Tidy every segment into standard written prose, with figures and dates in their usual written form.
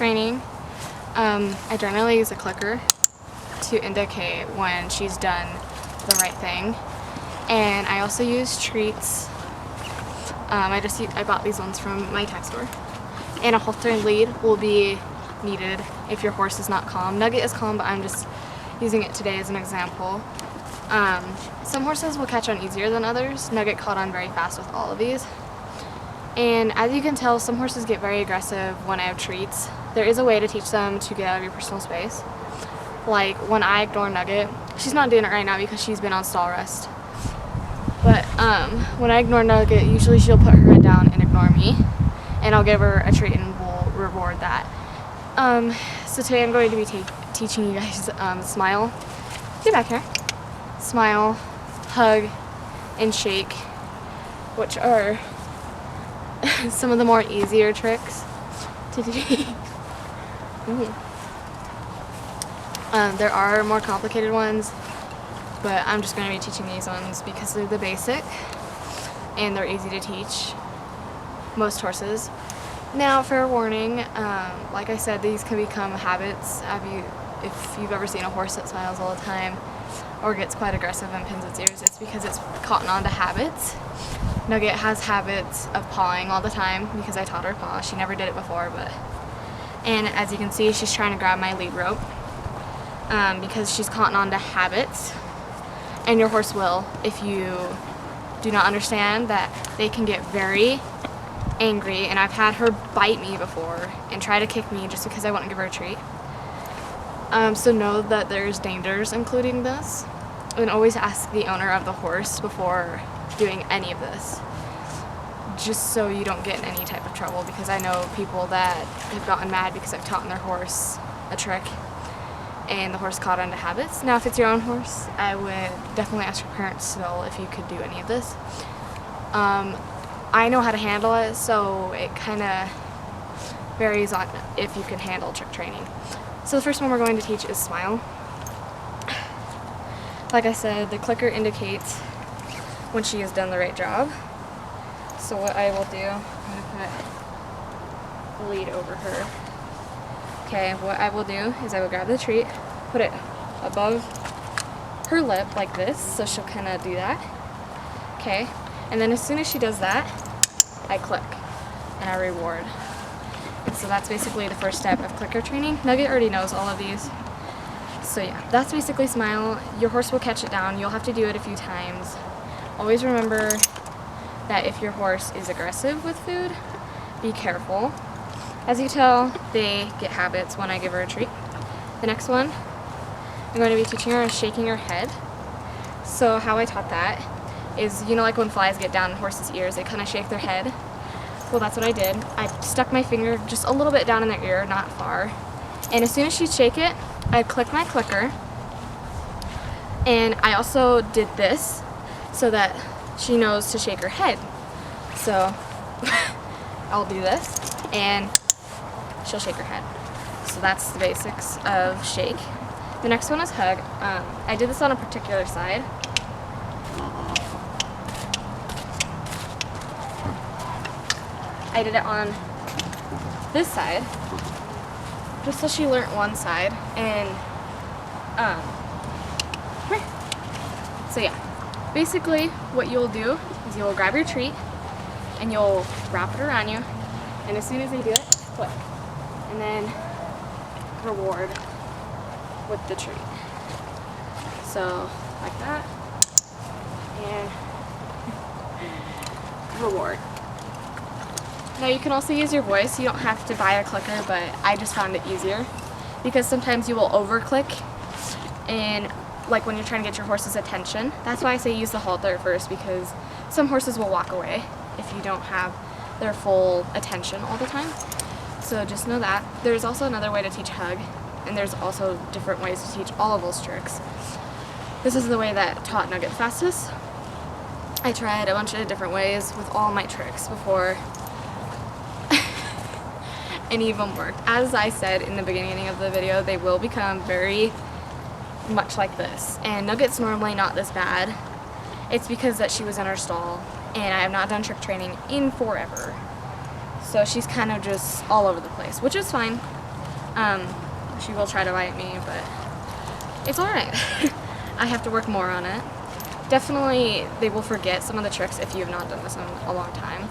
training, I generally use a clicker to indicate when she's done the right thing. And I also use treats. I bought these ones from my tech store. And a halter and lead will be needed if your horse is not calm. Nugget is calm, but I'm just using it today as an example. Some horses will catch on easier than others. Nugget caught on very fast with all of these. And as you can tell, some horses get very aggressive when I have treats. There is a way to teach them to get out of your personal space. Like when I ignore Nugget, she's not doing it right now because she's been on stall rest. But when I ignore Nugget, usually she'll put her head down and ignore me. And I'll give her a treat and we'll reward that. So today I'm going to be teaching you guys smile. Get back here. Smile, hug, and shake, which are some of the more easier tricks to do. There are more complicated ones, but I'm just going to be teaching these ones because they're the basic and they're easy to teach most horses. Now, fair warning, like I said, these can become habits. If you've ever seen a horse that smiles all the time or gets quite aggressive and pins its ears, it's because it's caught on to habits. Nugget has habits of pawing all the time because I taught her paw. She never did it before, and as you can see, she's trying to grab my lead rope because she's caught on to habits, and your horse will if you do not understand that they can get very angry, and I've had her bite me before and try to kick me just because I wouldn't give her a treat. So know that there's dangers including this, and always ask the owner of the horse before doing any of this, just so you don't get in any type of trouble, because I know people that have gotten mad because I've taught their horse a trick and the horse caught onto habits. Now if it's your own horse, I would definitely ask your parents still if you could do any of this. I know how to handle it, so it kind of varies on if you can handle trick training. So the first one we're going to teach is smile. Like I said, the clicker indicates when she has done the right job. So what I will do, I'm going to put the lead over her. Okay, what I will do is I will grab the treat, put it above her lip like this, so she'll kind of do that. Okay, and then as soon as she does that, I click and I reward. And so that's basically the first step of clicker training. Nugget already knows all of these. So yeah, that's basically smile. Your horse will catch it down. You'll have to do it a few times. Always remember that if your horse is aggressive with food, be careful. As you tell, they get habits when I give her a treat. The next one I'm going to be teaching her is shaking her head. So how I taught that is, you know, like when flies get down in horses' ears, they kind of shake their head. Well, that's what I did. I stuck my finger just a little bit down in their ear, not far. And as soon as she'd shake it, I'd click my clicker. And I also did this so that she knows to shake her head. So I'll do this and she'll shake her head. So that's the basics of shake. The next one is hug. I did this on a particular side. I did it on this side just so she learnt one side, and so yeah, basically what you'll do is you'll grab your treat and you'll wrap it around you, and as soon as they do it, click, and then reward with the treat. So like that, and reward. Now you can also use your voice. You don't have to buy a clicker, but I just found it easier because sometimes you will over-click, and like when you're trying to get your horse's attention. That's why I say use the halter first, because some horses will walk away if you don't have their full attention all the time. So just know that. There's also another way to teach hug, and there's also different ways to teach all of those tricks. This is the way that taught Nugget fastest. I tried a bunch of different ways with all my tricks before any of them worked. As I said in the beginning of the video, they will become very much like this. And Nugget's normally not this bad. It's because that she was in her stall, and I have not done trick training in forever. So she's kind of just all over the place, which is fine. She will try to bite me, but it's alright. I have to work more on it. Definitely, they will forget some of the tricks if you have not done this in a long time.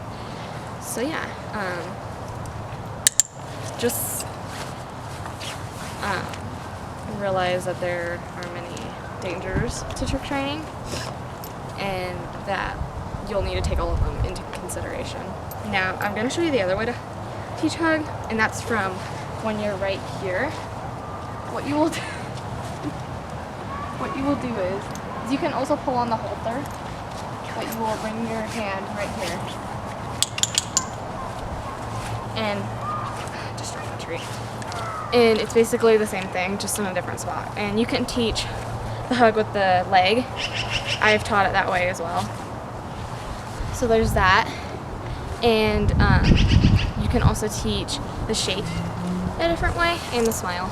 So yeah, just realize that there are many dangers to trick training, and that you'll need to take all of them into consideration. Now, I'm going to show you the other way to teach hug, and that's from when you're right here. What you will do is you can also pull on the halter, but you will bring your hand right here and just drop the tree. And it's basically the same thing, just in a different spot. And you can teach the hug with the leg. I've taught it that way as well. So there's that. And you can also teach the shake a different way, and the smile,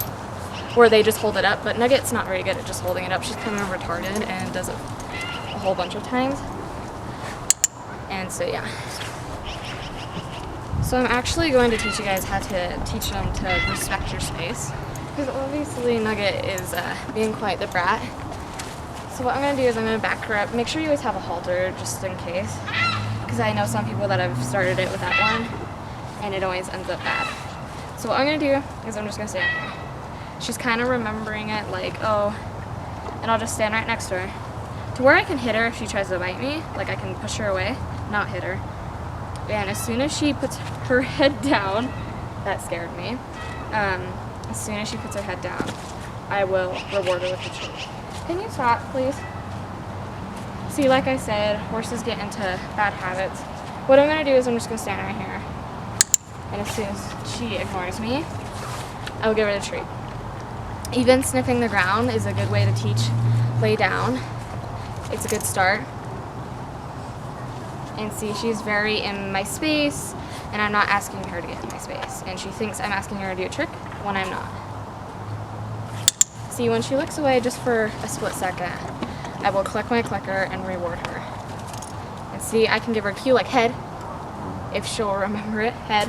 where they just hold it up. But Nugget's not very good at just holding it up. She's kind of retarded and does it a whole bunch of times. And so yeah. So I'm actually going to teach you guys how to teach them to respect your space, because obviously Nugget is being quite the brat. So what I'm going to do is I'm going to back her up. Make sure you always have a halter just in case, because I know some people that have started it without one and it always ends up bad. So what I'm going to do is I'm just going to stand here. She's kind of remembering it like, oh, and I'll just stand right next to her to where I can hit her if she tries to bite me. Like, I can push her away, not hit her. And as soon as she puts her head down, that scared me. As soon as she puts her head down, I will reward her with a treat. Can you stop, please? See, like I said, horses get into bad habits. What I'm going to do is I'm just going to stand right here. And as soon as she ignores me, I will give her the treat. Even sniffing the ground is a good way to teach lay down. It's a good start. And see, she's very in my space, and I'm not asking her to get in my space. And she thinks I'm asking her to do a trick when I'm not. See, when she looks away just for a split second, I will click my clicker and reward her. And see, I can give her a cue like head, if she'll remember it. Head,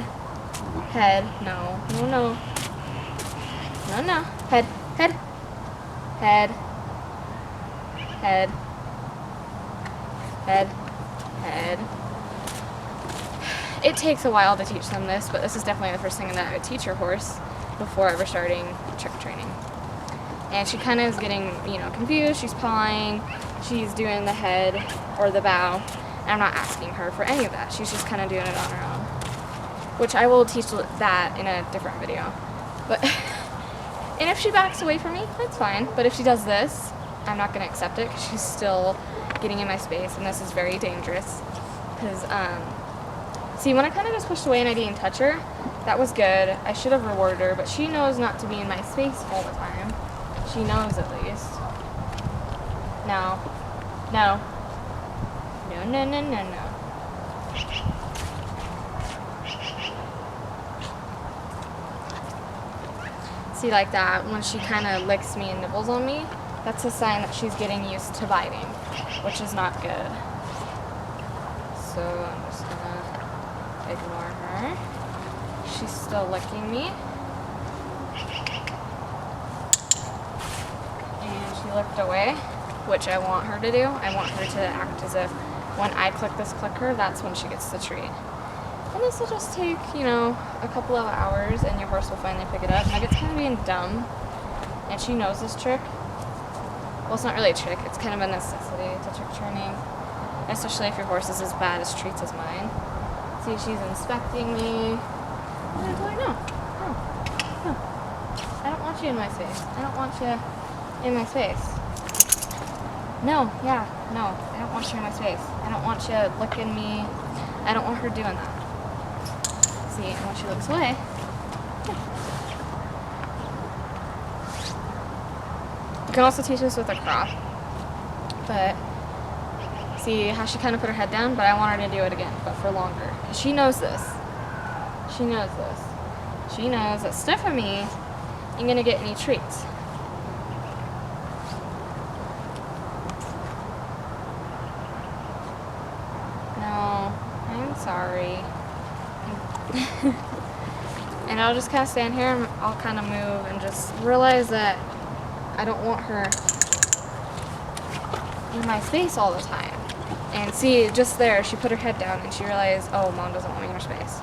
head, no, no, no, no, no, head, head, head, head, head, head. It takes a while to teach them this, but this is definitely the first thing that I would teach your horse before ever starting trick training. And she kind of is getting, confused. She's pawing, she's doing the head or the bow, and I'm not asking her for any of that. She's just kind of doing it on her own, which I will teach that in a different video. But and if she backs away from me, that's fine. But if she does this, I'm not going to accept it, because she's still getting in my space, and this is very dangerous. Because see, when I kind of just pushed away and I didn't touch her, that was good. I should have rewarded her, but she knows not to be in my space all the time. She knows, at least. No. No. No, no, no, no, no. See, like that, when she kind of licks me and nibbles on me, that's a sign that she's getting used to biting, which is not good. So I'm just gonna ignore her. She's still licking me. And she licked away, which I want her to do. I want her to act as if when I click this clicker, that's when she gets the treat. And this will just take, a couple of hours, and your horse will finally pick it up. Nugget's kind of being dumb, and she knows this trick. Well, it's not really a trick. It's kind of a necessity to trick training, especially if your horse is as bad as treats as mine. See, she's inspecting me. And I told her, no. I don't want you in my space. I don't want you in my space. No, I don't want you in my space. I don't want you licking me. I don't want her doing that. See, and when she looks away, you can also teach this with a crop. But see how she kind of put her head down, but I want her to do it again, but for longer. Because she knows this. She knows this. She knows that sniffing me ain't gonna get any treats. No, I'm sorry. And I'll just kind of stand here and I'll kind of move and just realize that I don't want her in my space all the time. And see, just there, she put her head down and she realized, oh, Mom doesn't want me in her space.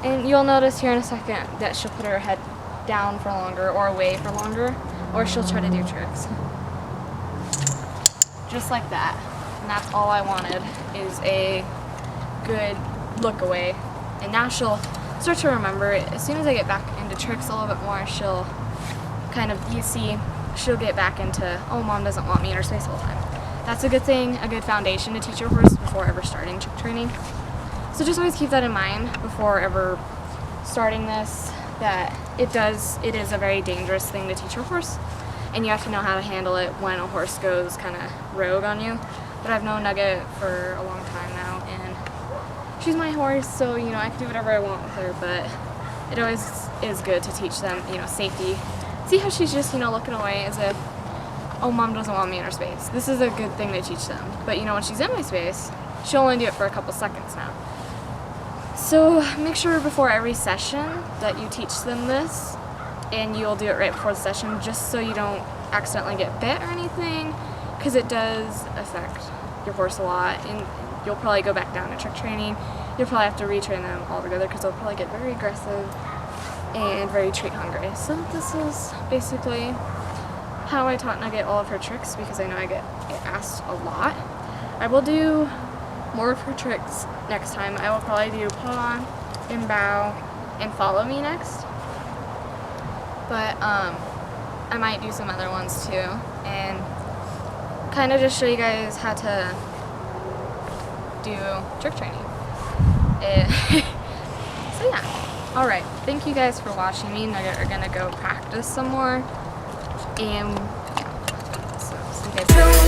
And you'll notice here in a second that she'll put her head down for longer or away for longer, or she'll try to do tricks. Just like that. And that's all I wanted, is a good look away. And now she'll start to remember it. As soon as I get back into tricks a little bit more, she'll kind of, you see, she'll get back into, oh, Mom doesn't want me in her space all the time. That's a good thing, a good foundation to teach your horse before ever starting trick training. So just always keep that in mind before ever starting this, that it is a very dangerous thing to teach your horse, and you have to know how to handle it when a horse goes kind of rogue on you. But I've known Nugget for a long time now, and she's my horse, so, you know, I can do whatever I want with her, but it always is good to teach them, you know, safety. See how she's just, you know, looking away as if, oh, Mom doesn't want me in her space. This is a good thing to teach them. But, you know, when she's in my space, she'll only do it for a couple seconds now. So make sure before every session that you teach them this, and you'll do it right before the session just so you don't accidentally get bit or anything, because it does affect your horse a lot, and you'll probably go back down to trick training. You'll probably have to retrain them altogether because they'll probably get very aggressive and very treat hungry. So this is basically how I taught Nugget all of her tricks, because I know I get asked a lot. I will do more of her tricks next time. I will probably do paw and bow and follow me next. But I might do some other ones too, and kind of just show you guys how to do trick training. So yeah. Alright, thank you guys for watching. Me and Nugget are gonna go practice some more. And so see you guys later.